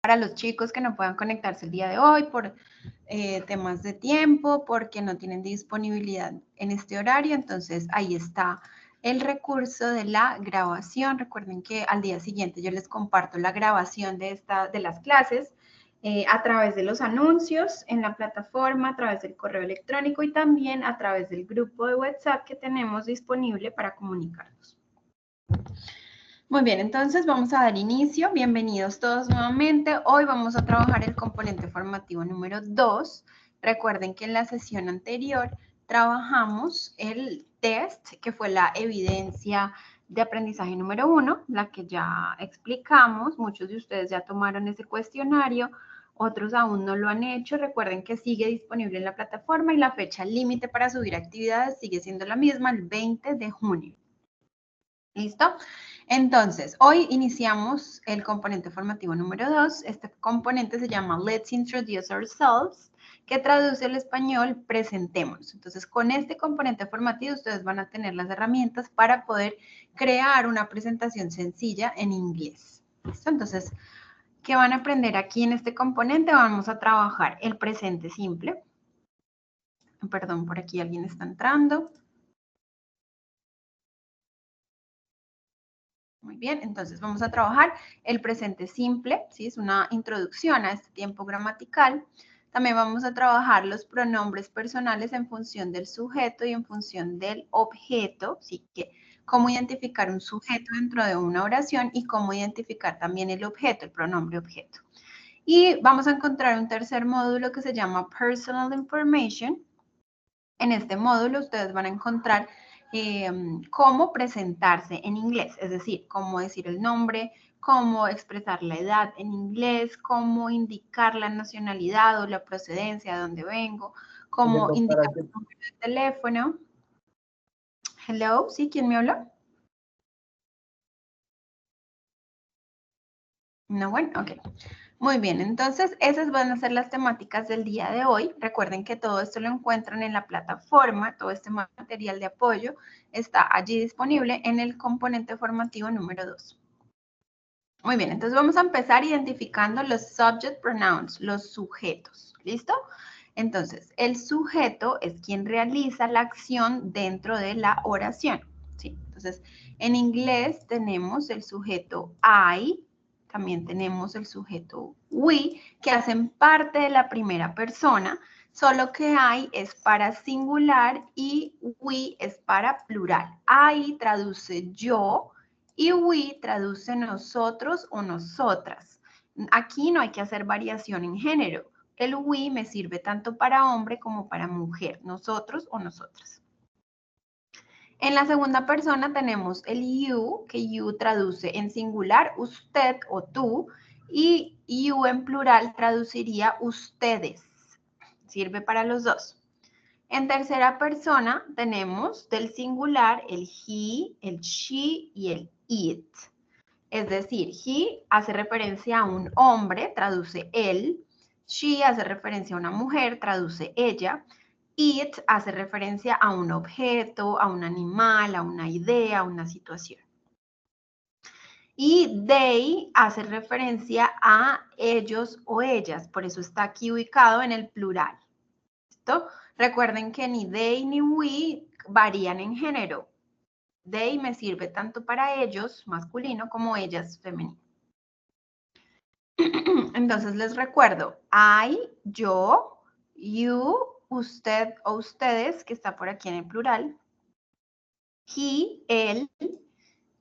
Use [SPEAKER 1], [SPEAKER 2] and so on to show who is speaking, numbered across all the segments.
[SPEAKER 1] para los chicos que no puedan conectarse el día de hoy por temas de tiempo, porque no tienen disponibilidad en este horario. Entonces, ahí está el recurso de la grabación. Recuerden que al día siguiente yo les comparto la grabación de las clases a través de los anuncios en la plataforma, a través del correo electrónico y también a través del grupo de WhatsApp que tenemos disponible para comunicarnos. Muy bien, entonces vamos a dar inicio. Bienvenidos todos nuevamente. Hoy vamos a trabajar el componente formativo número 2. Recuerden que en la sesión anterior trabajamos el test, que fue la evidencia de aprendizaje número 1, la que ya explicamos. Muchos de ustedes ya tomaron ese cuestionario, otros aún no lo han hecho. Recuerden que sigue disponible en la plataforma y la fecha límite para subir actividades sigue siendo la misma, el 20 de junio. ¿Listo? Entonces, hoy iniciamos el componente formativo número 2. Este componente se llama Let's Introduce Ourselves, que traduce al español presentémonos. Entonces, con este componente formativo ustedes van a tener las herramientas para poder crear una presentación sencilla en inglés. ¿Listo? Entonces, ¿qué van a aprender aquí en este componente? Vamos a trabajar el presente simple. Perdón, por aquí alguien está entrando. Muy bien, entonces vamos a trabajar el presente simple, ¿sí? Es una introducción a este tiempo gramatical. También vamos a trabajar los pronombres personales en función del sujeto y en función del objeto, ¿sí? Que cómo identificar un sujeto dentro de una oración y cómo identificar también el objeto, el pronombre objeto. Y vamos a encontrar un tercer módulo que se llama Personal Information. En este módulo ustedes van a encontrar cómo presentarse en inglés, es decir, cómo decir el nombre, cómo expresar la edad en inglés, cómo indicar la nacionalidad o la procedencia, de dónde vengo, cómo indicar el número de teléfono. Hello, ¿sí? ¿Quién me habló? No, bueno, ok. Muy bien, entonces esas van a ser las temáticas del día de hoy. Recuerden que todo esto lo encuentran en la plataforma, todo este material de apoyo está allí disponible en el componente formativo número 2. Muy bien, entonces vamos a empezar identificando los subject pronouns, los sujetos, ¿listo? Entonces, el sujeto es quien realiza la acción dentro de la oración, ¿sí? Entonces, en inglés tenemos el sujeto I, también tenemos el sujeto we, que hacen parte de la primera persona, solo que I es para singular y we es para plural. I traduce yo y we traduce nosotros o nosotras. Aquí no hay que hacer variación en género. El we me sirve tanto para hombre como para mujer, nosotros o nosotras. En la segunda persona tenemos el you, que you traduce en singular usted o tú, y you en plural traduciría ustedes. Sirve para los dos. En tercera persona tenemos del singular el he, el she y el it. Es decir, he hace referencia a un hombre, traduce él. She hace referencia a una mujer, traduce ella. It hace referencia a un objeto, a un animal, a una idea, a una situación. Y they hace referencia a ellos o ellas, por eso está aquí ubicado en el plural. ¿Listo? Recuerden que ni they ni we varían en género. They me sirve tanto para ellos, masculino, como ellas, femenino. Entonces les recuerdo, I, yo, you, usted o ustedes, que está por aquí en el plural, he, él,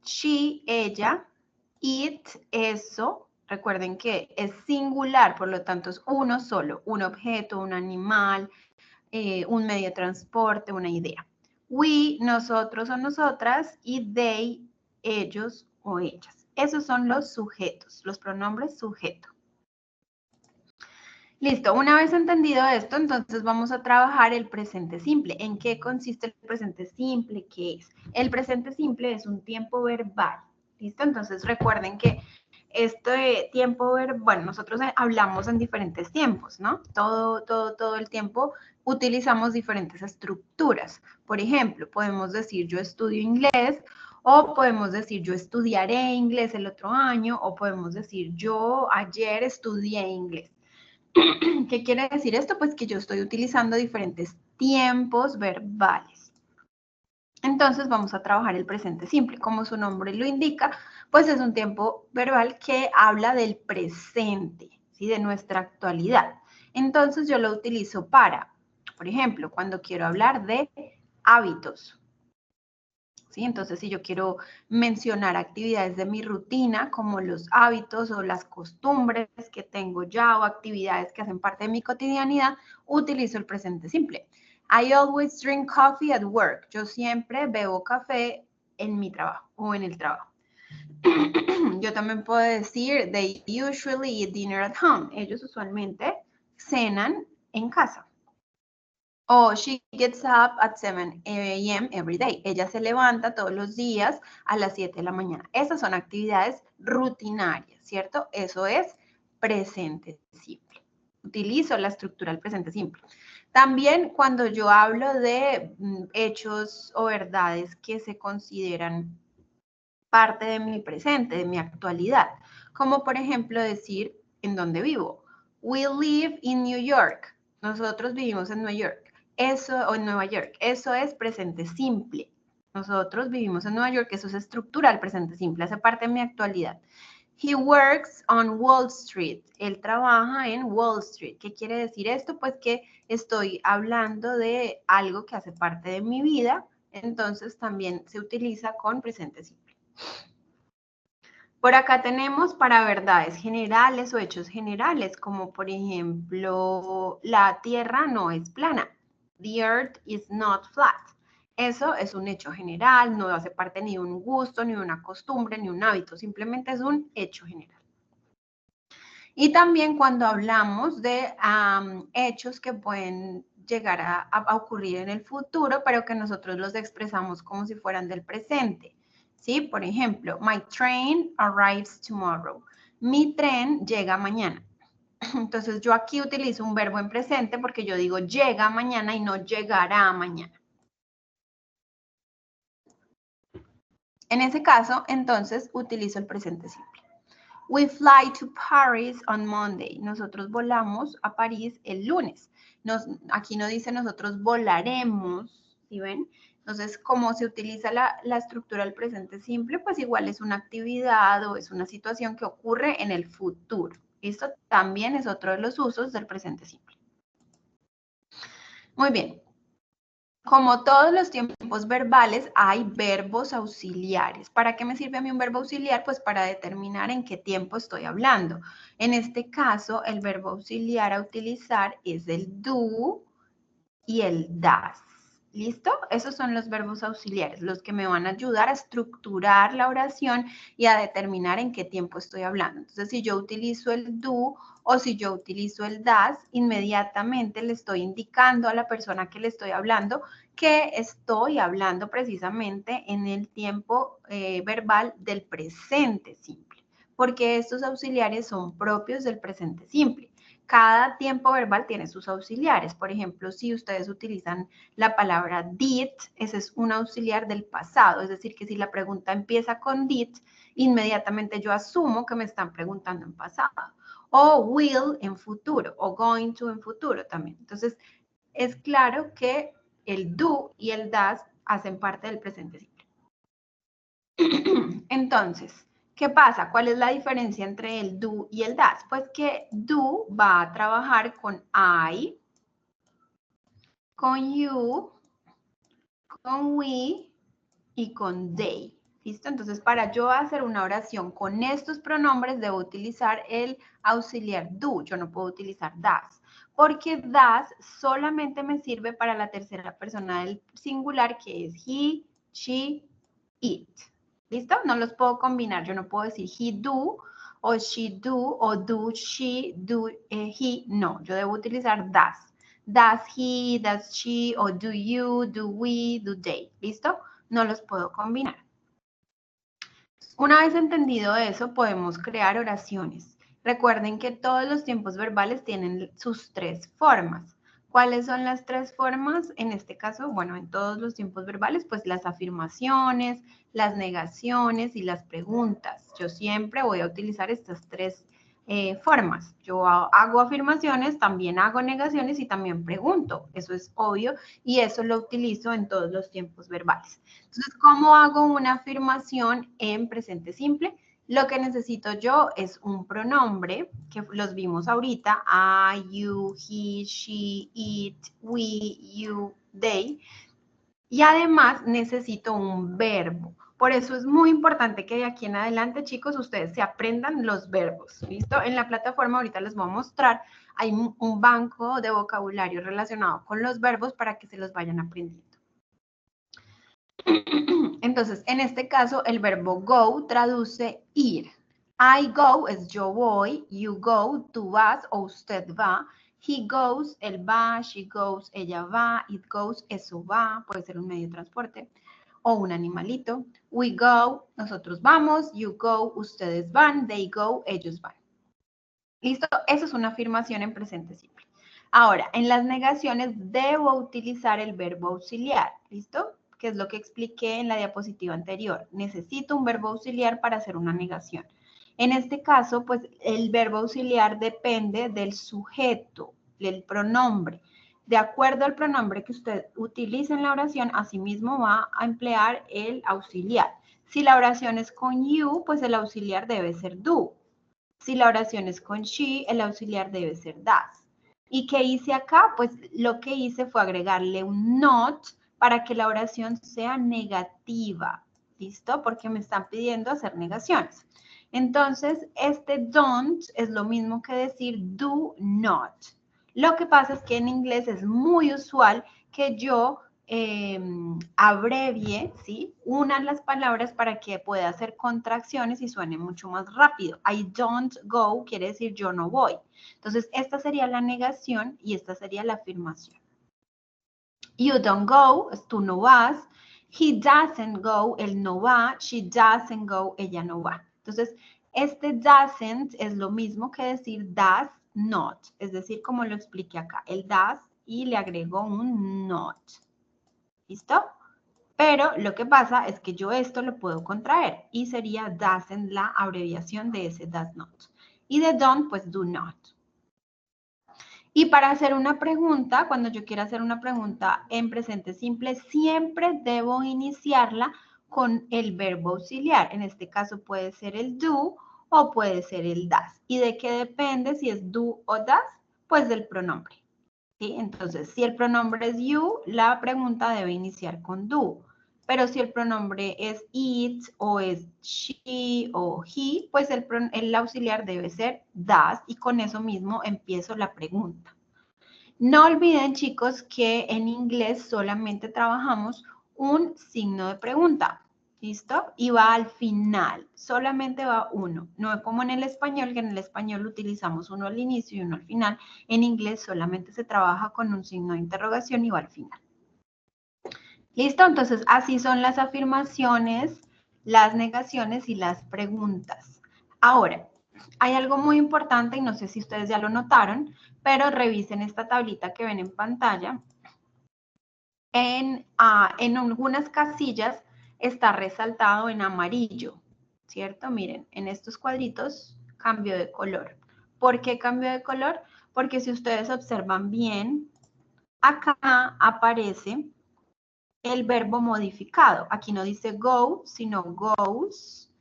[SPEAKER 1] she, ella, it, eso. Recuerden que es singular, por lo tanto es uno solo, un objeto, un animal, un medio de transporte, una idea. We, nosotros o nosotras, y they, ellos o ellas. Esos son los sujetos, los pronombres sujeto. Listo, una vez entendido esto, entonces vamos a trabajar el presente simple. ¿En qué consiste el presente simple? ¿Qué es? El presente simple es un tiempo verbal. ¿Listo? Entonces recuerden que este tiempo verbal, bueno, nosotros hablamos en diferentes tiempos, ¿no? Todo el tiempo utilizamos diferentes estructuras. Por ejemplo, podemos decir yo estudio inglés O podemos decir yo estudiaré inglés el otro año, o podemos decir yo ayer estudié inglés. ¿Qué quiere decir esto? Pues que yo estoy utilizando diferentes tiempos verbales. Entonces vamos a trabajar el presente simple. Como su nombre lo indica, pues es un tiempo verbal que habla del presente, ¿sí? De nuestra actualidad. Entonces yo lo utilizo para, por ejemplo, cuando quiero hablar de hábitos. ¿Sí? Entonces, si yo quiero mencionar actividades de mi rutina, como los hábitos o las costumbres que tengo ya o actividades que hacen parte de mi cotidianidad, utilizo el presente simple. I always drink coffee at work. Yo siempre bebo café en mi trabajo o en el trabajo. Yo también puedo decir, they usually eat dinner at home. Ellos usualmente cenan en casa. O she gets up at 7 a.m. every day. Ella se levanta todos los días a las 7 de la mañana. Esas son actividades rutinarias, ¿cierto? Eso es presente simple. Utilizo la estructura del presente simple. También cuando yo hablo de hechos o verdades que se consideran parte de mi presente, de mi actualidad, como por ejemplo decir en dónde vivo. We live in New York. Nosotros vivimos en Nueva York. Eso, o en Nueva York. Eso es presente simple. Nosotros vivimos en Nueva York. Eso es estructural presente simple. Hace parte de mi actualidad. He works on Wall Street. Él trabaja en Wall Street. ¿Qué quiere decir esto? Pues que estoy hablando de algo que hace parte de mi vida. Entonces también se utiliza con presente simple. Por acá tenemos para verdades generales o hechos generales, como por ejemplo, la Tierra no es plana. The earth is not flat. Eso es un hecho general, no hace parte ni de un gusto, ni de una costumbre, ni un hábito, simplemente es un hecho general. Y también cuando hablamos de hechos que pueden llegar a ocurrir en el futuro, pero que nosotros los expresamos como si fueran del presente. ¿Sí? Por ejemplo, my train arrives tomorrow. Mi tren llega mañana. Entonces yo aquí utilizo un verbo en presente porque yo digo llega mañana y no llegará mañana. En ese caso, entonces utilizo el presente simple. We fly to Paris on Monday. Nosotros volamos a París el lunes. Aquí no dice nosotros volaremos, ¿sí ven? Entonces, como se utiliza la estructura del presente simple, pues igual es una actividad o es una situación que ocurre en el futuro. Esto también es otro de los usos del presente simple. Muy bien. Como todos los tiempos verbales, hay verbos auxiliares. ¿Para qué me sirve a mí un verbo auxiliar? Pues para determinar en qué tiempo estoy hablando. En este caso, el verbo auxiliar a utilizar es el do y el das. ¿Listo? Esos son los verbos auxiliares, los que me van a ayudar a estructurar la oración y a determinar en qué tiempo estoy hablando. Entonces, si yo utilizo el do o si yo utilizo el das, inmediatamente le estoy indicando a la persona que le estoy hablando que estoy hablando precisamente en el tiempo verbal del presente simple, porque estos auxiliares son propios del presente simple. Cada tiempo verbal tiene sus auxiliares. Por ejemplo, si ustedes utilizan la palabra did, ese es un auxiliar del pasado. Es decir, que si la pregunta empieza con did, inmediatamente yo asumo que me están preguntando en pasado. O will en futuro, o going to en futuro también. Entonces, es claro que el do y el das hacen parte del presente simple. Entonces, ¿qué pasa? ¿Cuál es la diferencia entre el do y el das? Pues que do va a trabajar con I, con you, con we y con they. ¿Listo? Entonces, para yo hacer una oración con estos pronombres, debo utilizar el auxiliar do. Yo no puedo utilizar das, porque das solamente me sirve para la tercera persona del singular, que es he, she, it. ¿Listo? No los puedo combinar. Yo no puedo decir he do o she do o do she, do he. No, yo debo utilizar das. Does he, does she o do you, do we, do they. ¿Listo? No los puedo combinar. Una vez entendido eso, podemos crear oraciones. Recuerden que todos los tiempos verbales tienen sus tres formas. ¿Cuáles son las tres formas? En este caso, bueno, en todos los tiempos verbales, pues las afirmaciones, las negaciones y las preguntas. Yo siempre voy a utilizar estas tres formas. Yo hago afirmaciones, también hago negaciones y también pregunto. Eso es obvio y eso lo utilizo en todos los tiempos verbales. Entonces, ¿cómo hago una afirmación en presente simple? Lo que necesito yo es un pronombre, que los vimos ahorita, I, you, he, she, it, we, you, they. Y además necesito un verbo. Por eso es muy importante que de aquí en adelante, chicos, ustedes se aprendan los verbos, ¿listo? En la plataforma ahorita les voy a mostrar, hay un banco de vocabulario relacionado con los verbos para que se los vayan aprendiendo. Entonces, en este caso, el verbo go traduce ir. I go es yo voy, you go, tú vas o usted va. He goes, él va, she goes, ella va, it goes, eso va, puede ser un medio de transporte o un animalito. We go, nosotros vamos, you go, ustedes van, they go, ellos van. ¿Listo? Eso es una afirmación en presente simple. Ahora, en las negaciones debo utilizar el verbo auxiliar, ¿listo? Que es lo que expliqué en la diapositiva anterior. Necesito un verbo auxiliar para hacer una negación. En este caso, pues el verbo auxiliar depende del sujeto, del pronombre. De acuerdo al pronombre que usted utilice en la oración, asimismo va a emplear el auxiliar. Si la oración es con you, pues el auxiliar debe ser do. Si la oración es con she, el auxiliar debe ser does. ¿Y qué hice acá? Pues lo que hice fue agregarle un not para que la oración sea negativa. ¿Listo? Porque me están pidiendo hacer negaciones. Entonces, este don't es lo mismo que decir do not. Lo que pasa es que en inglés es muy usual que yo abrevie, ¿sí? Unan las palabras para que pueda hacer contracciones y suene mucho más rápido. I don't go quiere decir yo no voy. Entonces, esta sería la negación y esta sería la afirmación. You don't go, tú no vas. He doesn't go, él no va. She doesn't go, ella no va. Entonces, este doesn't es lo mismo que decir does not. Es decir, como lo expliqué acá, el does y le agrego un not. ¿Listo? Pero lo que pasa es que yo esto lo puedo contraer y sería doesn't la abreviación de ese does not. Y de don't, pues do not. Y para hacer una pregunta, cuando yo quiera hacer una pregunta en presente simple, siempre debo iniciarla con el verbo auxiliar. En este caso puede ser el do o puede ser el does. ¿Y de qué depende si es do o does? Pues del pronombre. ¿Sí? Entonces, si el pronombre es you, la pregunta debe iniciar con do. Pero si el pronombre es it o es she o he, pues el auxiliar debe ser does y con eso mismo empiezo la pregunta. No olviden, chicos, que en inglés solamente trabajamos un signo de pregunta. ¿Listo? Y va al final, solamente va uno. No es como en el español, que en el español utilizamos uno al inicio y uno al final. En inglés solamente se trabaja con un signo de interrogación y va al final. ¿Listo? Entonces, así son las afirmaciones, las negaciones y las preguntas. Ahora, hay algo muy importante y no sé si ustedes ya lo notaron, pero revisen esta tablita que ven en pantalla. En algunas casillas está resaltado en amarillo, ¿cierto? Miren, en estos cuadritos cambio de color. ¿Por qué cambio de color? Porque si ustedes observan bien, acá aparece el verbo modificado. Aquí no dice go, sino goes,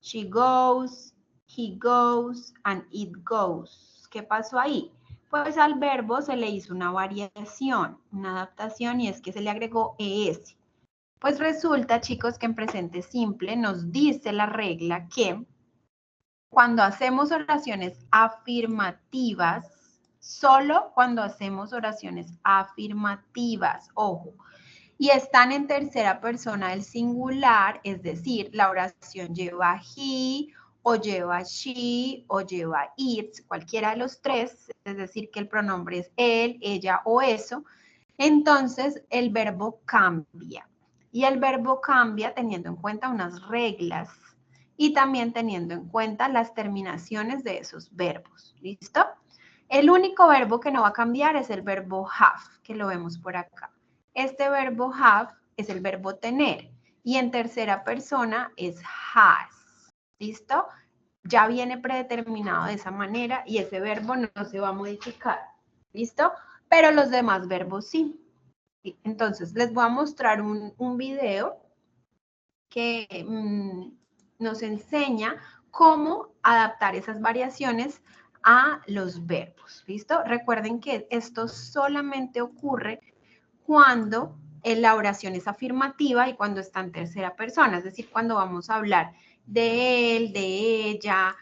[SPEAKER 1] she goes, he goes, and it goes. ¿Qué pasó ahí? Pues al verbo se le hizo una variación, una adaptación, y es que se le agregó ES. Pues resulta, chicos, que en presente simple nos dice la regla que cuando hacemos oraciones afirmativas, solo cuando hacemos oraciones afirmativas, ojo, y están en tercera persona del singular, es decir, la oración lleva he, o lleva she, o lleva it, cualquiera de los tres, es decir, que el pronombre es él, ella o eso, entonces el verbo cambia. Y el verbo cambia teniendo en cuenta unas reglas y también teniendo en cuenta las terminaciones de esos verbos. ¿Listo? El único verbo que no va a cambiar es el verbo have, que lo vemos por acá. Este verbo have es el verbo tener y en tercera persona es has. ¿Listo? Ya viene predeterminado de esa manera y ese verbo no se va a modificar. ¿Listo? Pero los demás verbos sí. Entonces, les voy a mostrar un video que nos enseña cómo adaptar esas variaciones a los verbos. ¿Listo? Recuerden que esto solamente ocurre cuando la oración es afirmativa y cuando está en tercera persona, es decir, cuando vamos a hablar de él, de ella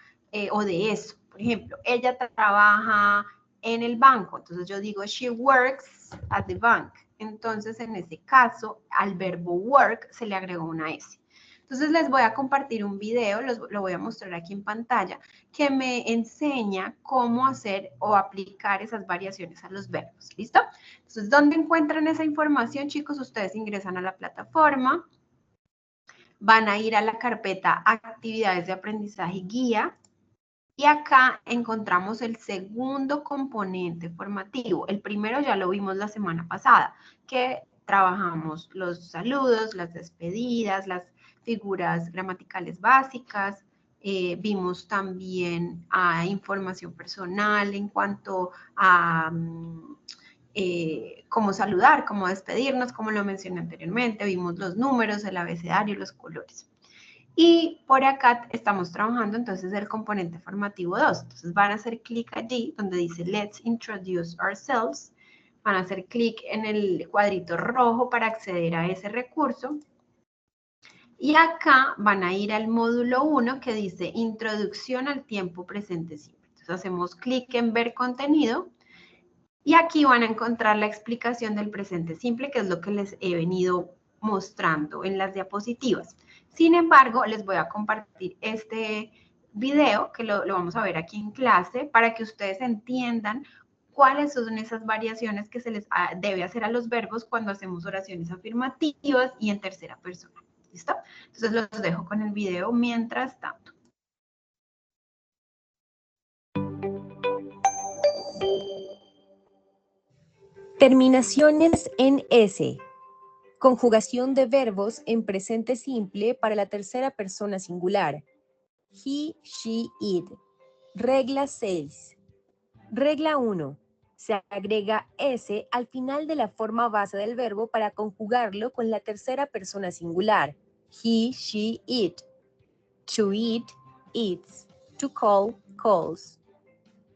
[SPEAKER 1] o de eso. Por ejemplo, ella trabaja en el banco, entonces yo digo, she works at the bank. Entonces, en ese caso, al verbo work se le agregó una S. Entonces, les voy a compartir un video, lo voy a mostrar aquí en pantalla, que me enseña cómo hacer o aplicar esas variaciones a los verbos. ¿Listo? Entonces, ¿dónde encuentran esa información, chicos? Ustedes ingresan a la plataforma, van a ir a la carpeta Actividades de Aprendizaje Guía, y acá encontramos el segundo componente formativo. El primero ya lo vimos la semana pasada, que trabajamos los saludos, las despedidas, las figuras gramaticales básicas. Vimos también información personal en cuanto a cómo saludar, cómo despedirnos, como lo mencioné anteriormente. Vimos los números, el abecedario, los colores. Y por acá estamos trabajando entonces el componente formativo 2. Entonces van a hacer clic allí donde dice Let's Introduce Ourselves. Van a hacer clic en el cuadrito rojo para acceder a ese recurso. Y acá van a ir al módulo 1 que dice Introducción al tiempo presente simple. Entonces hacemos clic en Ver contenido. Y aquí van a encontrar la explicación del presente simple, que es lo que les he venido mostrando en las diapositivas. Sin embargo, les voy a compartir este video, que lo vamos a ver aquí en clase, para que ustedes entiendan cuáles son esas variaciones que se les debe hacer a los verbos cuando hacemos oraciones afirmativas y en tercera persona. ¿Listo? Entonces los dejo con el video mientras tanto.
[SPEAKER 2] Terminaciones en S. Conjugación de verbos en presente simple para la tercera persona singular. He, she, it. Regla 6. Regla 1. Se agrega S al final de la forma base del verbo para conjugarlo con la tercera persona singular. He, she, it. To eat, eats. To call, calls.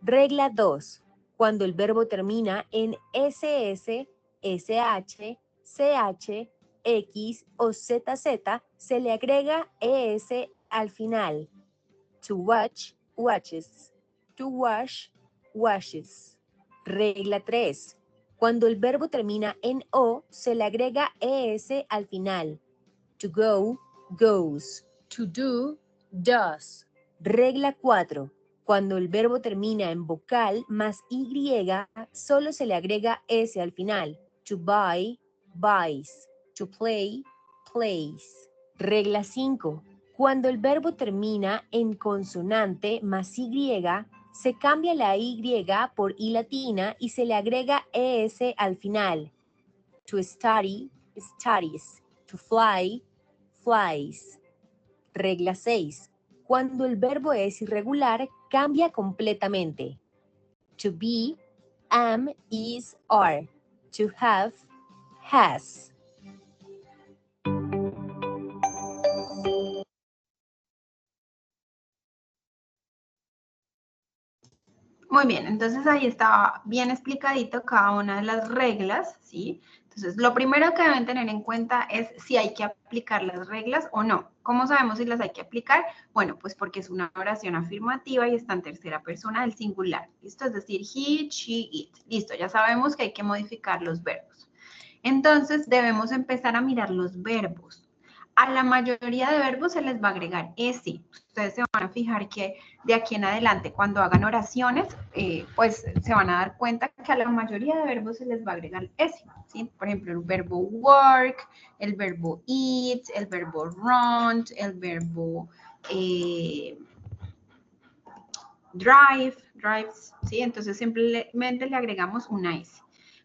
[SPEAKER 2] Regla 2. Cuando el verbo termina en SS, SH, CH, X o ZZ, se le agrega ES al final. To watch, watches. To wash, washes. Regla 3. Cuando el verbo termina en O, se le agrega ES al final. To go, goes. To do, does. Regla 4. Cuando el verbo termina en vocal más Y, solo se le agrega S al final. To buy, buys. To play, plays. Regla 5. Cuando el verbo termina en consonante más Y, se cambia la Y por I latina y se le agrega ES al final. To study, studies. To fly, flies. Regla 6. Cuando el verbo es irregular, cambia completamente. To be, am, is, are. To have, has.
[SPEAKER 1] Muy bien, entonces ahí está bien explicadito cada una de las reglas, ¿sí? Entonces, lo primero que deben tener en cuenta es si hay que aplicar las reglas o no. ¿Cómo sabemos si las hay que aplicar? Bueno, pues porque es una oración afirmativa y está en tercera persona del singular, ¿listo? Es decir, he, she, it. Listo, ya sabemos que hay que modificar los verbos. Entonces, debemos empezar a mirar los verbos. A la mayoría de verbos se les va a agregar S. Ustedes se van a fijar que de aquí en adelante, cuando hagan oraciones, pues se van a dar cuenta que a la mayoría de verbos se les va a agregar S. ¿Sí? Por ejemplo, el verbo work, el verbo eat, el verbo run, el verbo drives, ¿sí? Entonces simplemente le agregamos una S.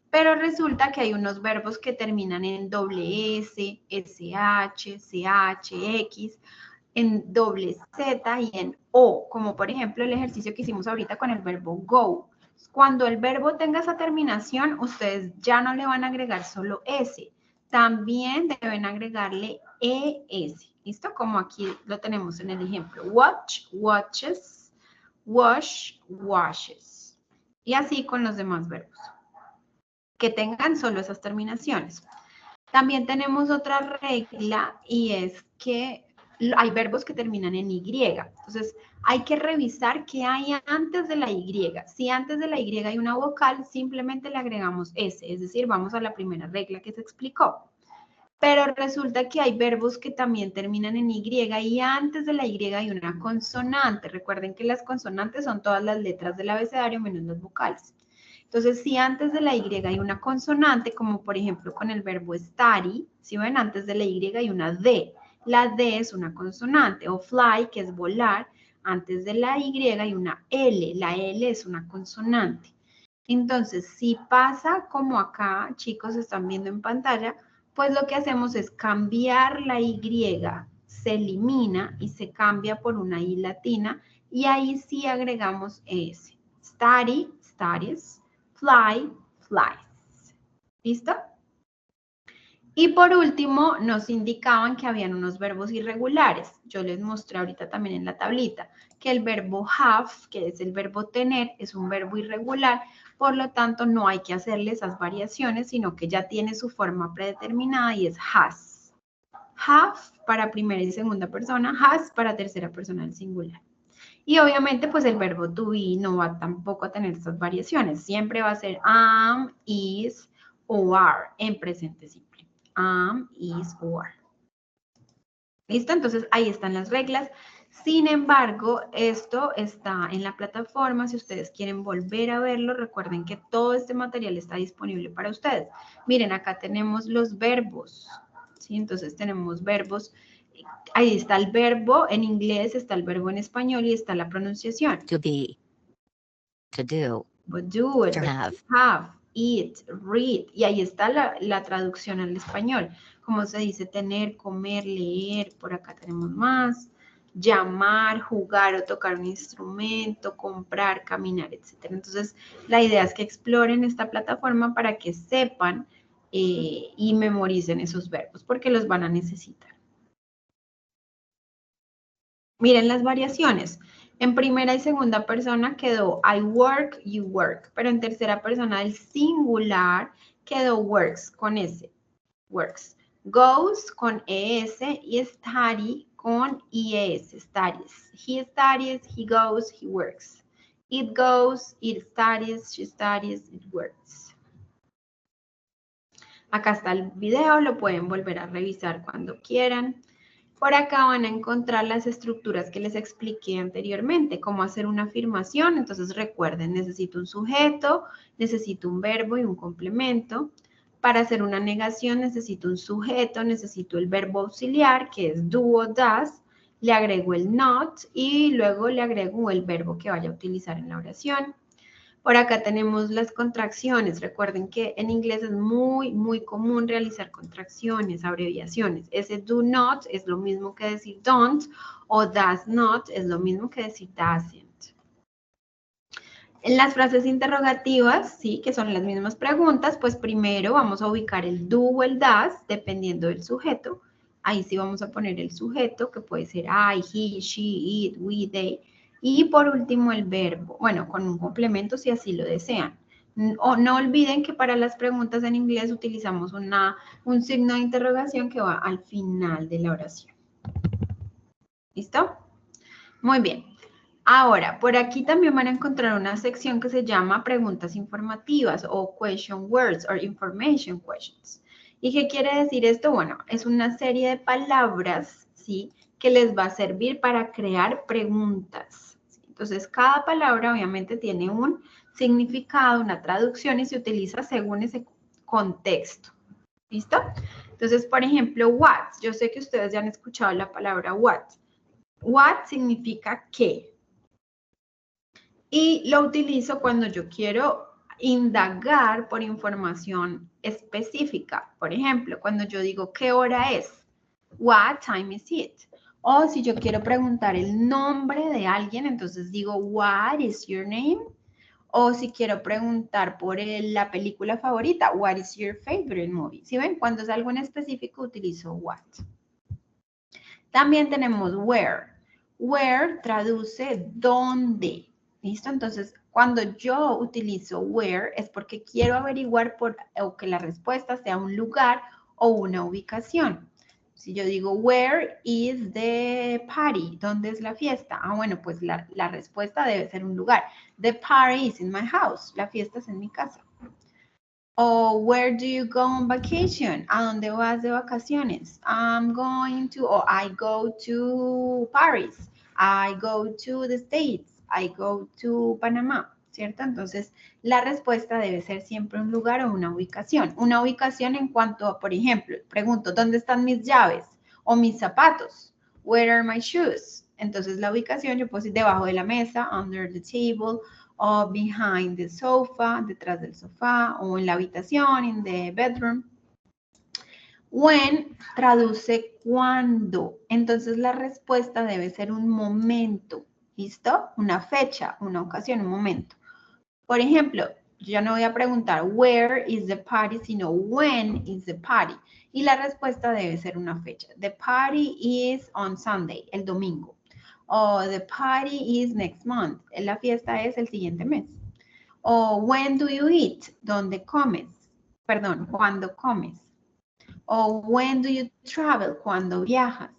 [SPEAKER 1] Pero resulta que hay unos verbos que terminan en doble S, SH, CH, X, en doble Z y en O, como por ejemplo el ejercicio que hicimos ahorita con el verbo go. Cuando el verbo tenga esa terminación, ustedes ya no le van a agregar solo S, también deben agregarle ES, ¿listo? Como aquí lo tenemos en el ejemplo. Watch, watches, wash, washes. Y así con los demás verbos, que tengan solo esas terminaciones. También tenemos otra regla y es que hay verbos que terminan en Y. Entonces, hay que revisar qué hay antes de la Y. Si antes de la Y hay una vocal, simplemente le agregamos S, es decir, vamos a la primera regla que se explicó. Pero resulta que hay verbos que también terminan en Y y antes de la Y hay una consonante. Recuerden que las consonantes son todas las letras del abecedario menos las vocales. Entonces, si antes de la Y hay una consonante, como por ejemplo con el verbo study, si ven, antes de la Y hay una D. La D es una consonante, o fly, que es volar, antes de la Y hay una L. La L es una consonante. Entonces, si pasa como acá, chicos, están viendo en pantalla, pues lo que hacemos es cambiar la Y, se elimina y se cambia por una I latina, y ahí sí agregamos S. Study, studies. Fly, flies. ¿Listo? Y por último, nos indicaban que habían unos verbos irregulares. Yo les mostré ahorita también en la tablita que el verbo have, que es el verbo tener, es un verbo irregular, por lo tanto no hay que hacerle esas variaciones, sino que ya tiene su forma predeterminada y es has. Have para primera y segunda persona, has para tercera persona del singular. Y obviamente, pues el verbo to be no va tampoco a tener estas variaciones. Siempre va a ser am, is o are en presente simple. Am, is o are. ¿Listo? Entonces, ahí están las reglas. Sin embargo, esto está en la plataforma. Si ustedes quieren volver a verlo, recuerden que todo este material está disponible para ustedes. Miren, acá tenemos los verbos. ¿Sí? Entonces, tenemos verbos. Ahí está el verbo en inglés, está el verbo en español y está la pronunciación.
[SPEAKER 3] To be, to do,
[SPEAKER 1] Do, el
[SPEAKER 3] to
[SPEAKER 1] verbo
[SPEAKER 3] have,
[SPEAKER 1] eat, read. Y ahí está la traducción al español. Como se dice tener, comer, leer. Por acá tenemos más. Llamar, jugar o tocar un instrumento, comprar, caminar, etc. Entonces, la idea es que exploren esta plataforma para que sepan y memoricen esos verbos, porque los van a necesitar. Miren las variaciones. En primera y segunda persona quedó I work, you work. Pero en tercera persona del singular quedó works con S. Works. Goes con ES y study con IES. Studies. He studies, he goes, he works. It goes, it studies, she studies, it works. Acá está el video, lo pueden volver a revisar cuando quieran. Por acá van a encontrar las estructuras que les expliqué anteriormente, cómo hacer una afirmación. Entonces recuerden, necesito un sujeto, necesito un verbo y un complemento. Para hacer una negación necesito un sujeto, necesito el verbo auxiliar, que es do o does. Le agrego el not y luego le agrego el verbo que vaya a utilizar en la oración. Por acá tenemos las contracciones. Recuerden que en inglés es muy común realizar contracciones, abreviaciones. Ese do not es lo mismo que decir don't, o does not es lo mismo que decir doesn't. En las frases interrogativas, sí, que son las mismas preguntas, pues primero vamos a ubicar el do o el does, dependiendo del sujeto. Ahí sí vamos a poner el sujeto, que puede ser I, he, she, it, we, they. Y por último el verbo, bueno, con un complemento si así lo desean. O no olviden que para las preguntas en inglés utilizamos un signo de interrogación que va al final de la oración. ¿Listo? Muy bien. Ahora, por aquí también van a encontrar una sección que se llama preguntas informativas o question words or information questions. ¿Y qué quiere decir esto? Bueno, es una serie de palabras, ¿sí?, que les va a servir para crear preguntas. Entonces, cada palabra obviamente tiene un significado, una traducción y se utiliza según ese contexto. ¿Listo? Entonces, por ejemplo, what. Yo sé que ustedes ya han escuchado la palabra what. What significa qué. Y lo utilizo cuando yo quiero indagar por información específica. Por ejemplo, cuando yo digo, ¿qué hora es? What time is it? O si yo quiero preguntar el nombre de alguien, entonces digo, what is your name? O si quiero preguntar por la película favorita, what is your favorite movie? ¿Sí ven? Cuando es algo en específico, utilizo what. También tenemos where. Where traduce dónde. ¿Listo? Entonces, cuando yo utilizo where es porque quiero averiguar o que la respuesta sea un lugar o una ubicación. Si yo digo, where is the party? ¿Dónde es la fiesta? Ah, bueno, pues la respuesta debe ser un lugar. The party is in my house. La fiesta es en mi casa. O where do you go on vacation? ¿A dónde vas de vacaciones? I'm going to, or I go to Paris. I go to the States. I go to Panamá, ¿cierto? Entonces, la respuesta debe ser siempre un lugar o una ubicación. Una ubicación en cuanto a, por ejemplo, pregunto, ¿dónde están mis llaves? O mis zapatos. Where are my shoes? Entonces, la ubicación yo puedo decir debajo de la mesa, under the table, o behind the sofa, detrás del sofá, o en la habitación, in the bedroom. When traduce cuándo. Entonces la respuesta debe ser un momento. ¿Listo? Una fecha, una ocasión, un momento. Por ejemplo, yo ya no voy a preguntar where is the party, sino when is the party. Y la respuesta debe ser una fecha. The party is on Sunday, el domingo. O the party is next month. La fiesta es el siguiente mes. O when do you eat? ¿Dónde comes? Perdón, ¿cuándo comes? O when do you travel? ¿Cuándo viajas?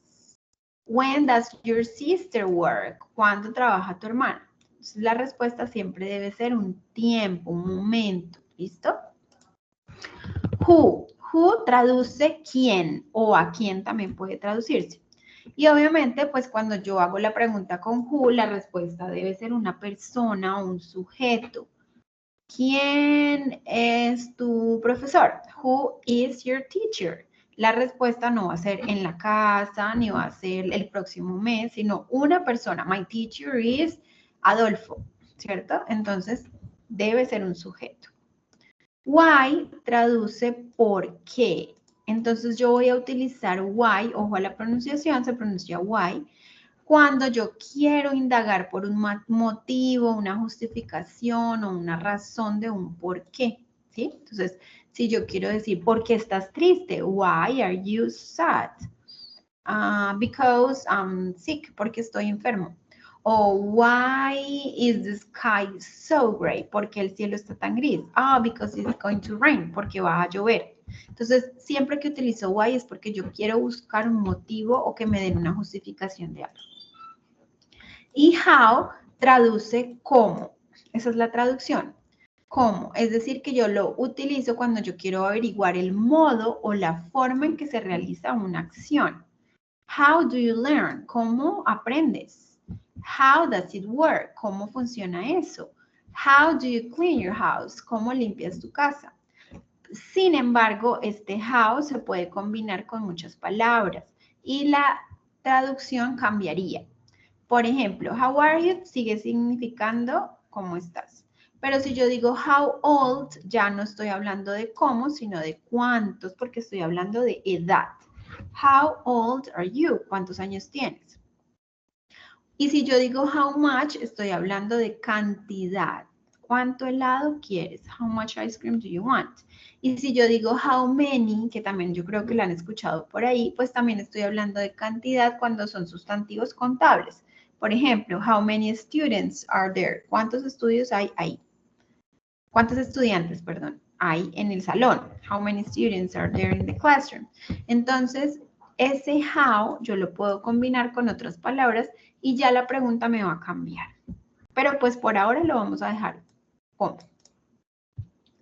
[SPEAKER 1] When does your sister work? ¿Cuándo trabaja tu hermana? Entonces, la respuesta siempre debe ser un tiempo, un momento. ¿Listo? Who. Who traduce quién o a quién también puede traducirse. Y obviamente, pues cuando yo hago la pregunta con who, la respuesta debe ser una persona o un sujeto. ¿Quién es tu profesor? Who is your teacher? La respuesta no va a ser en la casa, ni va a ser el próximo mes, sino una persona. My teacher is Adolfo, ¿cierto? Entonces, debe ser un sujeto. Why traduce por qué. Entonces, yo voy a utilizar why, ojo a la pronunciación, se pronuncia why, cuando yo quiero indagar por un motivo, una justificación o una razón de un por qué, ¿sí? Entonces, si yo quiero decir, ¿por qué estás triste? Why are you sad? Because I'm sick, porque estoy enfermo. O why is the sky so gray? Porque el cielo está tan gris. Because it's going to rain, porque va a llover. Entonces, siempre que utilizo why es porque yo quiero buscar un motivo o que me den una justificación de algo. Y how traduce cómo. Esa es la traducción. ¿Cómo? Es decir, que yo lo utilizo cuando yo quiero averiguar el modo o la forma en que se realiza una acción. How do you learn? ¿Cómo aprendes? How does it work? ¿Cómo funciona eso? How do you clean your house? ¿Cómo limpias tu casa? Sin embargo, este how se puede combinar con muchas palabras y la traducción cambiaría. Por ejemplo, how are you sigue significando ¿cómo estás? Pero si yo digo how old, ya no estoy hablando de cómo, sino de cuántos, porque estoy hablando de edad. How old are you? ¿Cuántos años tienes? Y si yo digo how much, estoy hablando de cantidad. ¿Cuánto helado quieres? How much ice cream do you want? Y si yo digo how many, que también yo creo que lo han escuchado por ahí, pues también estoy hablando de cantidad cuando son sustantivos contables. Por ejemplo, how many students are there? ¿Cuántos estudios hay ahí? ¿Cuántos estudiantes, perdón, hay en el salón? How many students are there in the classroom? Entonces, ese how yo lo puedo combinar con otras palabras y ya la pregunta me va a cambiar. Pero pues por ahora lo vamos a dejar con.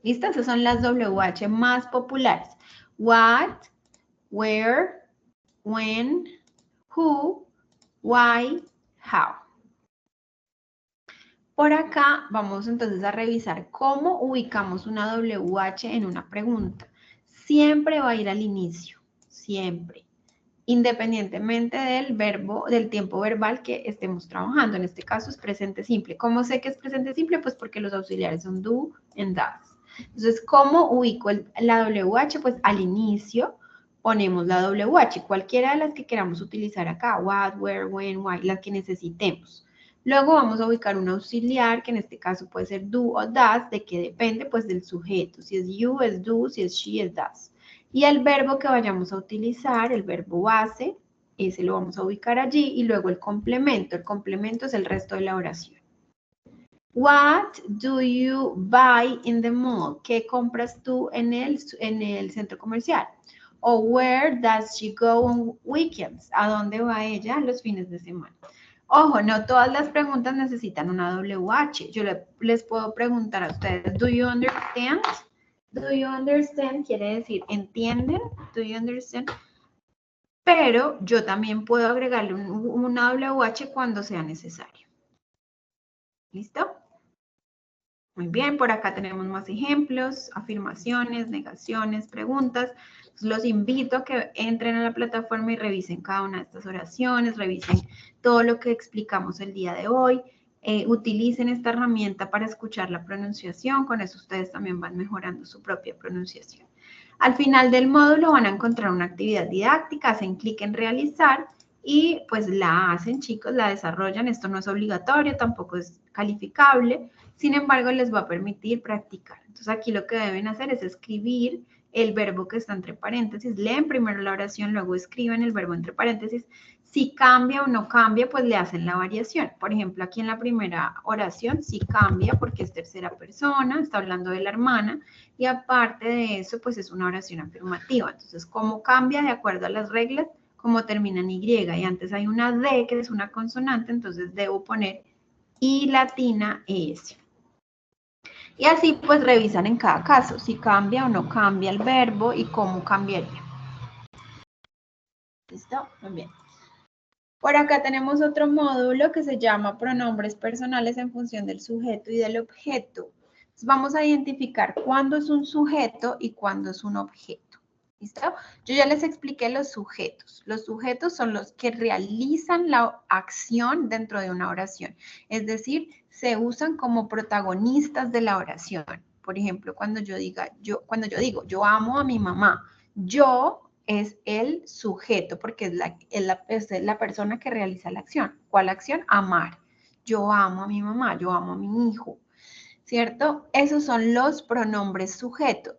[SPEAKER 1] ¿Listo? Esas son las WH más populares. What, where, when, who, why, how. Por acá vamos entonces a revisar cómo ubicamos una WH en una pregunta. Siempre va a ir al inicio, siempre. independientemente del verbo, del tiempo verbal que estemos trabajando. En este caso es presente simple. ¿Cómo sé que es presente simple? Pues porque los auxiliares son do and does. Entonces, ¿cómo ubico la WH? Pues al inicio ponemos la WH, cualquiera de las que queramos utilizar acá, what, where, when, why, las que necesitemos. Luego vamos a ubicar un auxiliar, que en este caso puede ser do o does, de que depende pues del sujeto. Si es you, es do, si es she, es does. Y el verbo que vayamos a utilizar, el verbo base, ese lo vamos a ubicar allí, y luego el complemento. El complemento es el resto de la oración. What do you buy in the mall? ¿Qué compras tú en el centro comercial? O where does she go on weekends? ¿A dónde va ella los fines de semana? Ojo, no todas las preguntas necesitan una WH. Yo les puedo preguntar a ustedes, do you understand? Do you understand? Quiere decir, ¿entienden? Do you understand? Pero yo también puedo agregarle una WH cuando sea necesario. ¿Listo? Muy bien, por acá tenemos más ejemplos, afirmaciones, negaciones, preguntas. Los invito a que entren a la plataforma y revisen cada una de estas oraciones, revisen todo lo que explicamos el día de hoy. Utilicen esta herramienta para escuchar la pronunciación, con eso ustedes también van mejorando su propia pronunciación. Al final del módulo van a encontrar una actividad didáctica, hacen clic en realizar y pues la hacen, chicos, la desarrollan. Esto no es obligatorio, tampoco es calificable. Sin embargo, les va a permitir practicar. Entonces, aquí lo que deben hacer es escribir el verbo que está entre paréntesis. Leen primero la oración, luego escriben el verbo entre paréntesis. Si cambia o no cambia, pues le hacen la variación. Por ejemplo, aquí en la primera oración sí cambia porque es tercera persona, está hablando de la hermana. Y aparte de eso, pues es una oración afirmativa. Entonces, ¿cómo cambia? De acuerdo a las reglas, como termina en Y. Y antes hay una D, que es una consonante, entonces debo poner I latina ES. Y así pues revisan en cada caso si cambia o no cambia el verbo y cómo cambiaría. ¿Listo? Muy bien. Por acá tenemos otro módulo que se llama pronombres personales en función del sujeto y del objeto. Entonces vamos a identificar cuándo es un sujeto y cuándo es un objeto. ¿Listo? Yo ya les expliqué los sujetos. Los sujetos son los que realizan la acción dentro de una oración. Es decir, se usan como protagonistas de la oración. Por ejemplo, cuando yo digo, yo amo a mi mamá, yo es el sujeto porque es la persona que realiza la acción. ¿Cuál acción? Amar. Yo amo a mi mamá, yo amo a mi hijo. ¿Cierto? Esos son los pronombres sujetos.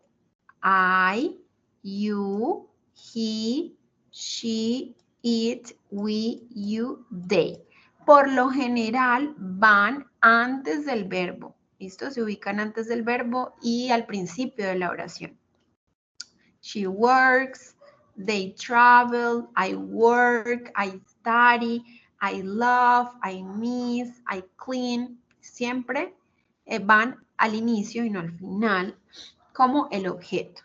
[SPEAKER 1] I, you, he, she, it, we, you, they. Por lo general van antes del verbo. ¿Listo? Se ubican antes del verbo y al principio de la oración. She works, they travel, I work, I study, I love, I miss, I clean. Siempre van al inicio y no al final como el objeto.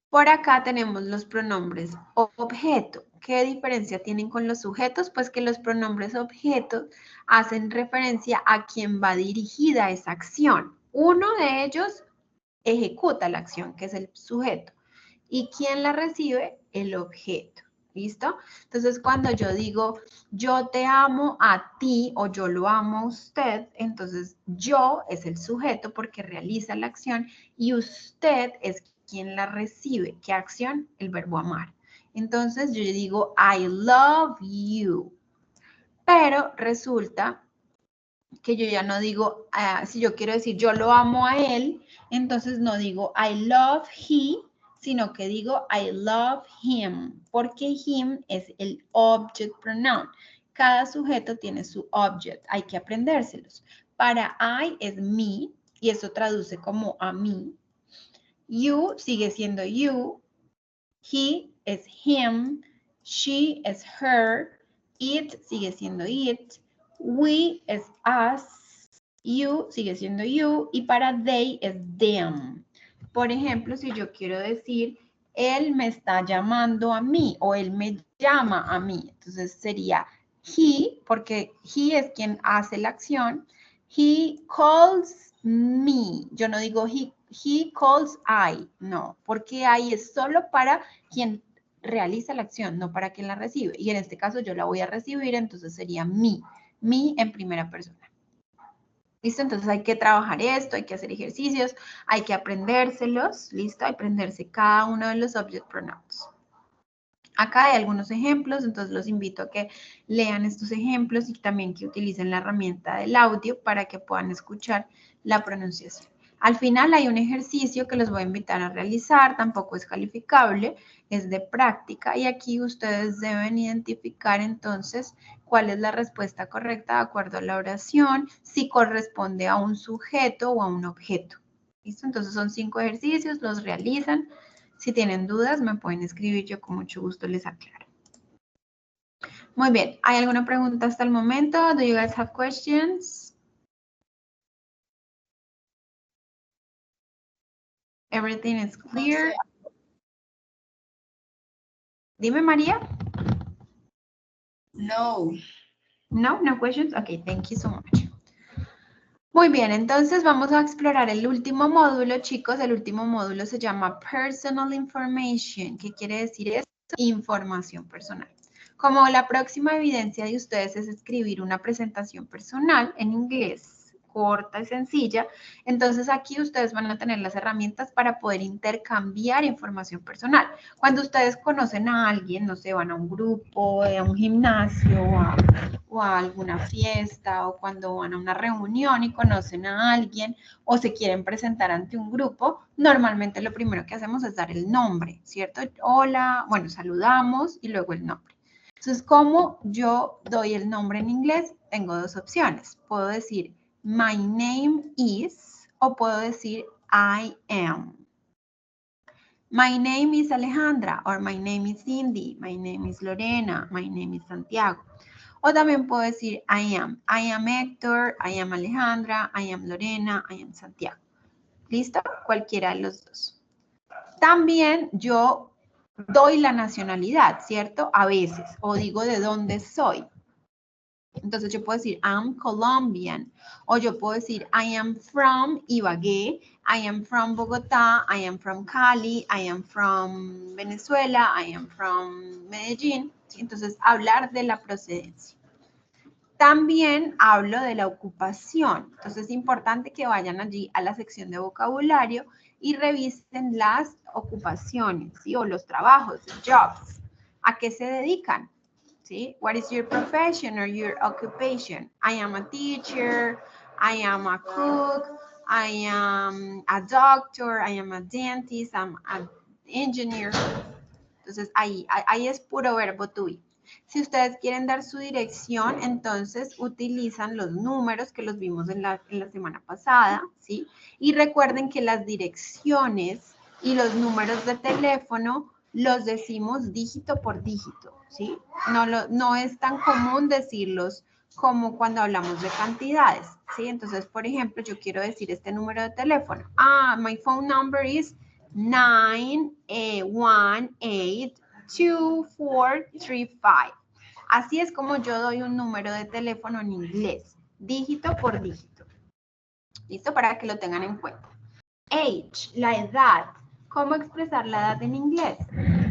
[SPEAKER 1] Por acá tenemos los pronombres objeto. ¿Qué diferencia tienen con los sujetos? Pues que los pronombres objetos hacen referencia a quien va dirigida esa acción. Uno de ellos ejecuta la acción, que es el sujeto. ¿Y quién la recibe? El objeto. ¿Listo? Entonces, cuando yo digo, yo te amo a ti o yo lo amo a usted, entonces yo es el sujeto porque realiza la acción y usted es quien la recibe. ¿Qué acción? El verbo amar. Entonces, yo digo, I love you. Pero resulta que yo ya no digo, si yo quiero decir yo lo amo a él, entonces no digo I love he, sino que digo I love him, porque him es el object pronoun. Cada sujeto tiene su object, hay que aprendérselos. Para I es me, y eso traduce como a mí. You sigue siendo you, he es him, she es her, it sigue siendo it, we es us, you sigue siendo you y para they es them. Por ejemplo, si yo quiero decir, él me está llamando a mí o él me llama a mí, entonces sería he, porque he es quien hace la acción. He calls me. Yo no digo he calls I, no, porque I es solo para quien realiza la acción, no para quien la recibe. Y en este caso yo la voy a recibir, entonces sería me en primera persona. ¿Listo? Entonces hay que trabajar esto, hay que hacer ejercicios, hay que aprendérselos, ¿listo? Hay que aprenderse cada uno de los object pronouns. Acá hay algunos ejemplos, entonces los invito a que lean estos ejemplos y también que utilicen la herramienta del audio para que puedan escuchar la pronunciación. Al final hay un ejercicio que los voy a invitar a realizar, tampoco es calificable, es de práctica y aquí ustedes deben identificar entonces cuál es la respuesta correcta de acuerdo a la oración, si corresponde a un sujeto o a un objeto. ¿Listo? Entonces son 5 ejercicios, los realizan. Si tienen dudas, me pueden escribir, yo con mucho gusto les aclaro. Muy bien, ¿hay alguna pregunta hasta el momento? Do you guys have questions? Everything is clear? Dime, María.
[SPEAKER 4] No.
[SPEAKER 1] No, no questions? Okay, thank you so much. Muy bien, entonces vamos a explorar el último módulo, chicos. El último módulo se llama Personal Information. ¿Qué quiere decir eso? Información personal. Como la próxima evidencia de ustedes es escribir una presentación personal en inglés, corta y sencilla, entonces aquí ustedes van a tener las herramientas para poder intercambiar información personal. Cuando ustedes conocen a alguien, no sé, van a un grupo, a un gimnasio o a alguna fiesta o cuando van a una reunión y conocen a alguien o se quieren presentar ante un grupo, normalmente lo primero que hacemos es dar el nombre, ¿cierto? Hola, bueno, saludamos y luego el nombre. Entonces, ¿cómo yo doy el nombre en inglés? Tengo 2 opciones. Puedo decir my name is o puedo decir I am. My name is Alejandra or my name is Cindy, my name is Lorena, my name is Santiago. O también puedo decir I am Héctor, I am Alejandra, I am Lorena, I am Santiago. ¿Listo? Cualquiera de los dos. También yo doy la nacionalidad, ¿cierto? A veces, o digo de dónde soy. Entonces yo puedo decir I'm Colombian, o yo puedo decir I am from Ibagué, I am from Bogotá, I am from Cali, I am from Venezuela, I am from Medellín. ¿Sí? Entonces hablar de la procedencia. También hablo de la ocupación. Entonces es importante que vayan allí a la sección de vocabulario y revisen las ocupaciones, ¿sí? O los trabajos, jobs. ¿A qué se dedican? ¿Sí? What is your profession or your occupation? I am a teacher, I am a cook, I am a doctor, I am a dentist, I'm an engineer. Entonces ahí es puro verbo to be. Si ustedes quieren dar su dirección, entonces utilizan los números que los vimos en la semana pasada, ¿sí? Y recuerden que las direcciones y los números de teléfono los decimos dígito por dígito, ¿sí? No es tan común decirlos como cuando hablamos de cantidades, ¿sí? Entonces, por ejemplo, yo quiero decir este número de teléfono. My phone number is 9182435. Así es como yo doy un número de teléfono en inglés, dígito por dígito. ¿Listo? Para que lo tengan en cuenta. Age, la edad. ¿Cómo expresar la edad en inglés?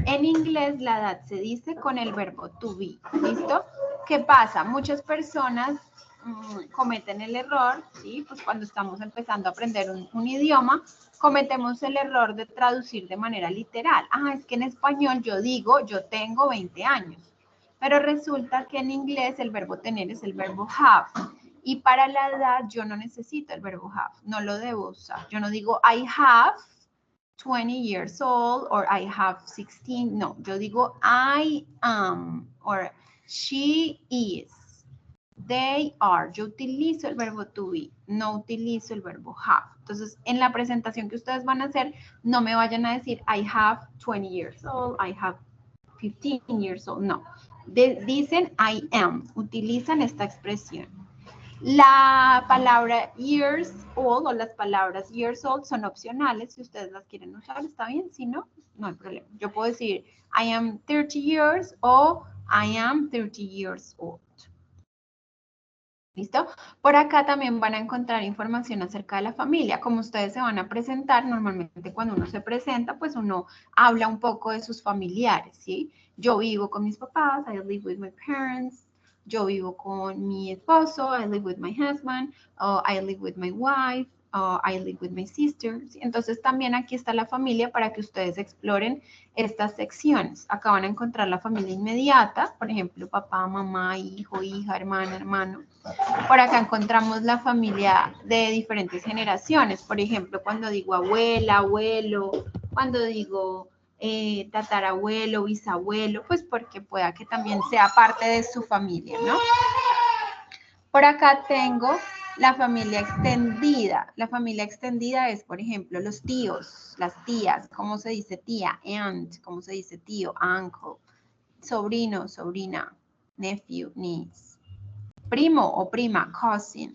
[SPEAKER 1] En inglés la edad se dice con el verbo to be. ¿Listo? ¿Qué pasa? Muchas personas cometen el error, ¿sí? Pues cuando estamos empezando a aprender un idioma, cometemos el error de traducir de manera literal. Es que en español yo digo, yo tengo 20 años. Pero resulta que en inglés el verbo tener es el verbo have. Y para la edad yo no necesito el verbo have, no lo debo usar. Yo no digo I have 20 years old or I have 16. No, yo digo I am or she is. They are. Yo utilizo el verbo to be, no utilizo el verbo have. Entonces, en la presentación que ustedes van a hacer, no me vayan a decir I have 20 years old, I have 15 years old. No. Dicen I am. Utilizan esta expresión. La palabra years old o las palabras years old son opcionales. Si ustedes las quieren usar, está bien. Si no, no hay problema. Yo puedo decir I am 30 years o I am 30 years old. ¿Listo? Por acá también van a encontrar información acerca de la familia. Como ustedes se van a presentar, normalmente cuando uno se presenta, pues uno habla un poco de sus familiares, ¿sí? Yo vivo con mis papás, I live with my parents. Yo vivo con mi esposo, I live with my husband. I live with my wife. I live with my sister. ¿Sí? Entonces también aquí está la familia para que ustedes exploren estas secciones. Acá van a encontrar la familia inmediata, por ejemplo, papá, mamá, hijo, hija, hermana, hermano. Por acá encontramos la familia de diferentes generaciones. Por ejemplo, cuando digo abuela, abuelo, cuando digo tatarabuelo, bisabuelo, pues porque pueda que también sea parte de su familia, ¿no? Por acá tengo la familia extendida. La familia extendida es, por ejemplo, los tíos, las tías. ¿Cómo se dice tía? Aunt. ¿Cómo se dice tío? Uncle. Sobrino, sobrina. Nephew, niece. Primo o prima, cousin.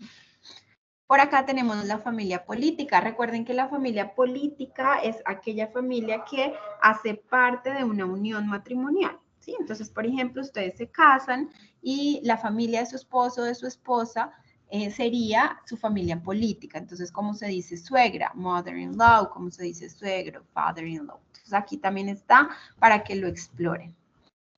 [SPEAKER 1] Por acá tenemos la familia política. Recuerden que la familia política es aquella familia que hace parte de una unión matrimonial, ¿sí? Entonces, por ejemplo, ustedes se casan y la familia de su esposo o de su esposa sería su familia política. Entonces, ¿cómo se dice suegra? Mother-in-law. ¿Cómo se dice suegro? Father-in-law. Entonces, aquí también está para que lo exploren.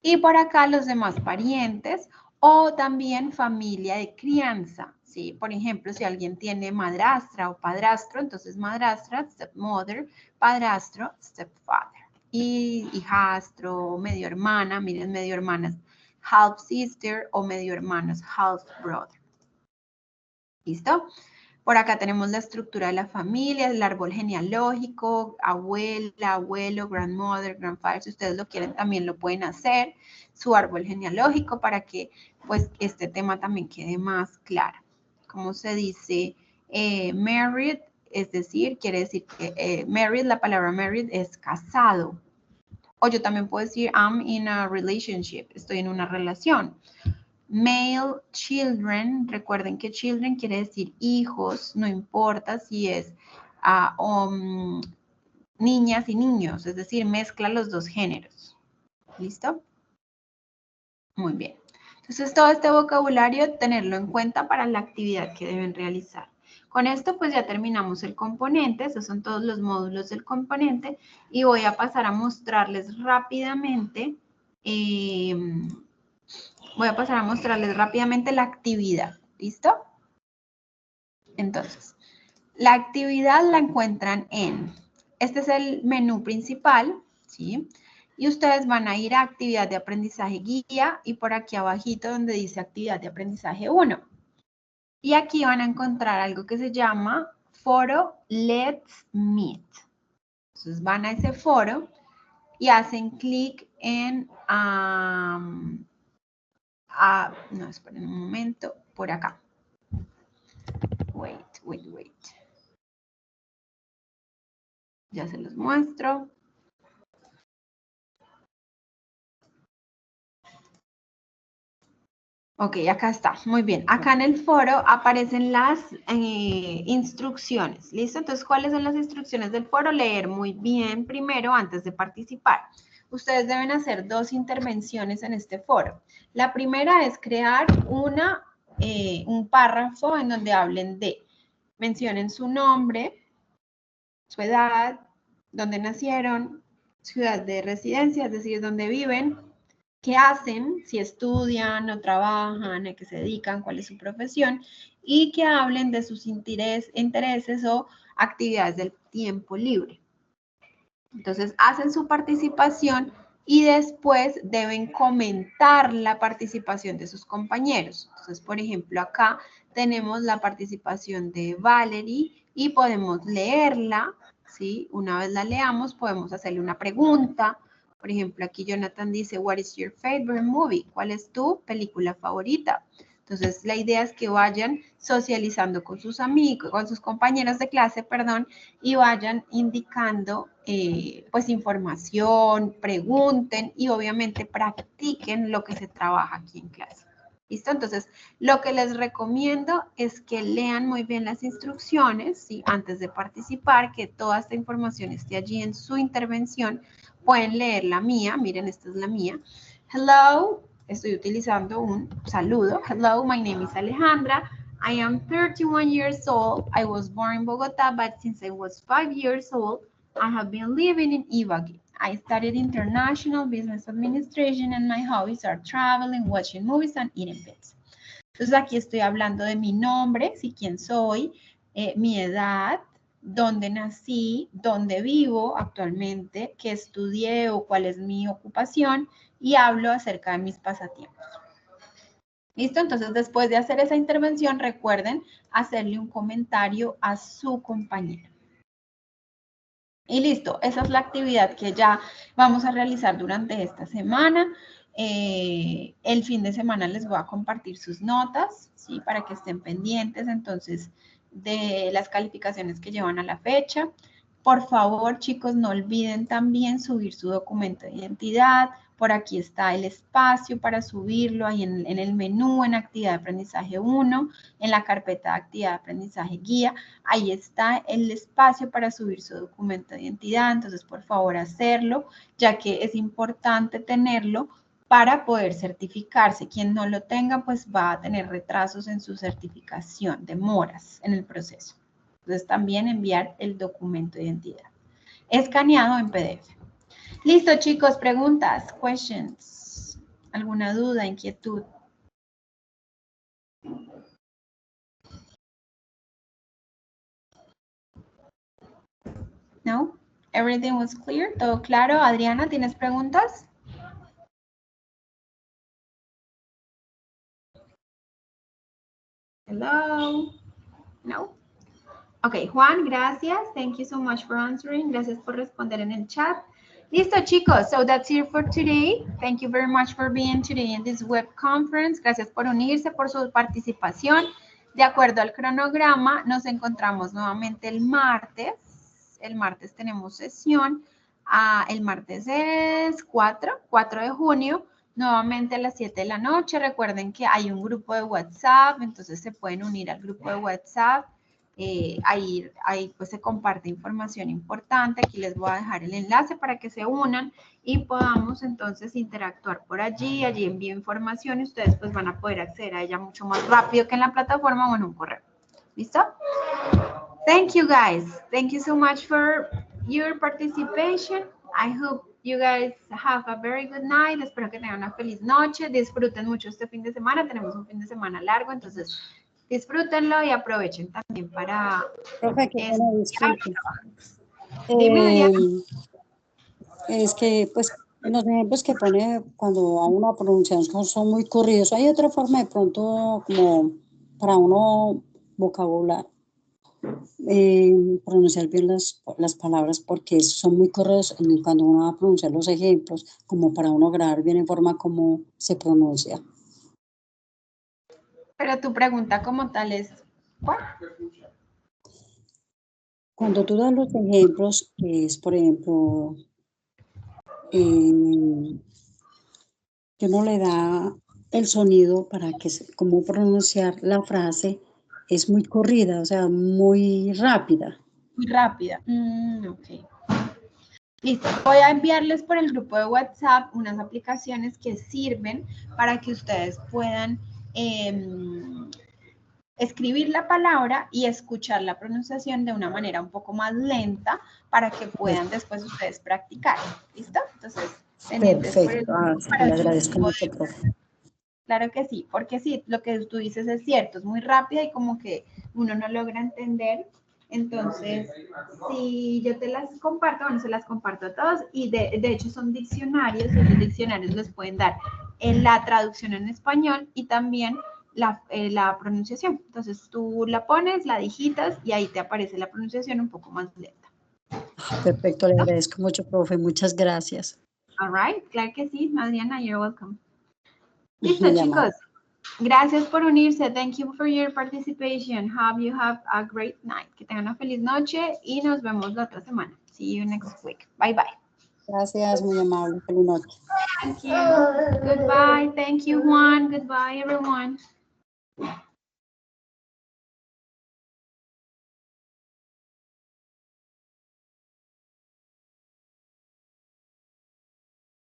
[SPEAKER 1] Y por acá los demás parientes o también familia de crianza, ¿sí? Por ejemplo, si alguien tiene madrastra o padrastro, entonces madrastra, stepmother, padrastro, stepfather. Y hijastro, medio hermana, miren, medio hermanas, half sister o medio hermanos, half brother. ¿Listo? Por acá tenemos la estructura de la familia, el árbol genealógico, abuela, abuelo, grandmother, grandfather. Si ustedes lo quieren, también lo pueden hacer. Su árbol genealógico para que pues este tema también quede más claro. ¿Cómo se dice? Married, es decir, quiere decir que married, la palabra married es casado. O yo también puedo decir I'm in a relationship, estoy en una relación. Male children, recuerden que children quiere decir hijos, no importa si es niñas y niños, es decir, mezcla los dos géneros. ¿Listo? Muy bien. Entonces, todo este vocabulario, tenerlo en cuenta para la actividad que deben realizar. Con esto, pues ya terminamos el componente, esos son todos los módulos del componente, y voy a pasar a mostrarles rápidamente la actividad, ¿listo? Entonces, la actividad la encuentran este es el menú principal, ¿sí? Y ustedes van a ir a actividad de aprendizaje guía y por aquí abajito donde dice actividad de aprendizaje 1. Y aquí van a encontrar algo que se llama foro Let's Meet. Entonces van a ese foro y hacen clic en no, esperen un momento, por acá. Wait. Ya se los muestro. Ok, acá está, muy bien. Acá en el foro aparecen las instrucciones, ¿listo? Entonces, ¿cuáles son las instrucciones del foro? Leer muy bien primero antes de participar. Ustedes deben hacer 2 intervenciones en este foro. La primera es crear un párrafo en donde hablen mencionen su nombre, su edad, dónde nacieron, ciudad de residencia, es decir, dónde viven, qué hacen, si estudian o trabajan, a qué se dedican, cuál es su profesión, y que hablen de sus intereses o actividades del tiempo libre. Entonces, hacen su participación y después deben comentar la participación de sus compañeros. Entonces, por ejemplo, acá tenemos la participación de Valerie y podemos leerla, ¿sí? Una vez la leamos, podemos hacerle una pregunta. Por ejemplo, aquí Jonathan dice, what is your favorite movie? ¿Cuál es tu película favorita? Entonces, la idea es que vayan socializando con sus amigos, con sus compañeros de clase, perdón, y vayan indicando, pues, información, pregunten y obviamente practiquen lo que se trabaja aquí en clase. ¿Listo? Entonces, lo que les recomiendo es que lean muy bien las instrucciones, ¿sí? Antes de participar, que toda esta información esté allí en su intervención. Pueden leer la mía, miren, esta es la mía. Hello, estoy utilizando un saludo. Hello, my name is Alejandra. I am 31 years old. I was born in Bogota, but since I was 5 years old, I have been living in Ibagué. I studied international business administration and my hobbies are traveling, watching movies and eating pizza. Entonces aquí estoy hablando de mi nombre, sí, quién soy, mi edad, dónde nací, dónde vivo actualmente, qué estudié o cuál es mi ocupación y hablo acerca de mis pasatiempos. ¿Listo? Entonces, después de hacer esa intervención, recuerden hacerle un comentario a su compañero. Y listo, esa es la actividad que ya vamos a realizar durante esta semana. El fin de semana les voy a compartir sus notas, ¿sí? Para que estén pendientes, entonces, de las calificaciones que llevan a la fecha. Por favor, chicos, no olviden también subir su documento de identidad. Por aquí está el espacio para subirlo, ahí en el menú, en actividad de aprendizaje 1, en la carpeta de actividad de aprendizaje guía, ahí está el espacio para subir su documento de identidad, entonces por favor hacerlo, ya que es importante tenerlo para poder certificarse. Quien no lo tenga, pues va a tener retrasos en su certificación, demoras en el proceso. Entonces también enviar el documento de identidad. Escaneado en PDF. Listo, chicos, preguntas, questions, alguna duda, inquietud. ¿No? Everything was clear, todo claro. Adriana, ¿tienes preguntas? Hello. No. Ok, Juan, gracias. Thank you so much for answering. Gracias por responder en el chat. Listo, chicos. So that's it for today. Thank you very much for being today in this web conference. Gracias por unirse, por su participación. De acuerdo al cronograma, nos encontramos nuevamente el martes. El martes tenemos sesión. El martes es 4 de junio. Nuevamente a las 7 de la noche. Recuerden que hay un grupo de WhatsApp, entonces se pueden unir al grupo de WhatsApp. Ahí pues se comparte información importante. Aquí les voy a dejar el enlace para que se unan y podamos entonces interactuar por allí. Allí envío información y ustedes pues van a poder acceder a ella mucho más rápido que en la plataforma o en un correo. ¿Listo? Thank you guys. Thank you so much for your participation. I hope you guys have a very good night. Espero que tengan una feliz noche. Disfruten mucho este fin de semana. Tenemos un fin de semana largo, entonces disfrútenlo y aprovechen también para...
[SPEAKER 4] Profe, que es que, pues, los ejemplos que pone cuando a uno pronunciación son muy corridos. ¿Hay otra forma de pronto como para uno vocabulario? Pronunciar bien las palabras porque son muy corridos cuando uno va a pronunciar los ejemplos, como para uno grabar bien en forma como se pronuncia.
[SPEAKER 1] Pero tu pregunta como tal es, ¿cuál?
[SPEAKER 4] Cuando tú das los ejemplos, que es, por ejemplo, que uno le da el sonido para que, cómo pronunciar la frase, es muy corrida, o sea, muy rápida.
[SPEAKER 1] Muy rápida. Ok. Listo. Voy a enviarles por el grupo de WhatsApp unas aplicaciones que sirven para que ustedes puedan escribir la palabra y escuchar la pronunciación de una manera un poco más lenta para que puedan después ustedes practicar. ¿Listo? Entonces, pendientes por el grupo.
[SPEAKER 4] Le agradezco mucho, profe.
[SPEAKER 1] Claro que sí, porque sí, lo que tú dices es cierto, es muy rápida y como que uno no logra entender. Entonces, si yo te las comparto, bueno, se las comparto a todos y de hecho son diccionarios y los diccionarios les pueden dar en la traducción en español y también la pronunciación. Entonces, tú la pones, la digitas y ahí te aparece la pronunciación un poco más lenta.
[SPEAKER 4] Perfecto, le agradezco mucho, profe. Muchas gracias.
[SPEAKER 1] All right, claro que sí, Adriana, you're welcome. Listo, chicos. Gracias por unirse. Thank you for your participation. Hope you have a great night. Que tengan una feliz noche y nos vemos la otra semana. See you next week. Bye, bye.
[SPEAKER 4] Gracias, muy amable. Feliz noche.
[SPEAKER 1] Thank you. Goodbye. Thank you, Juan. Goodbye, everyone.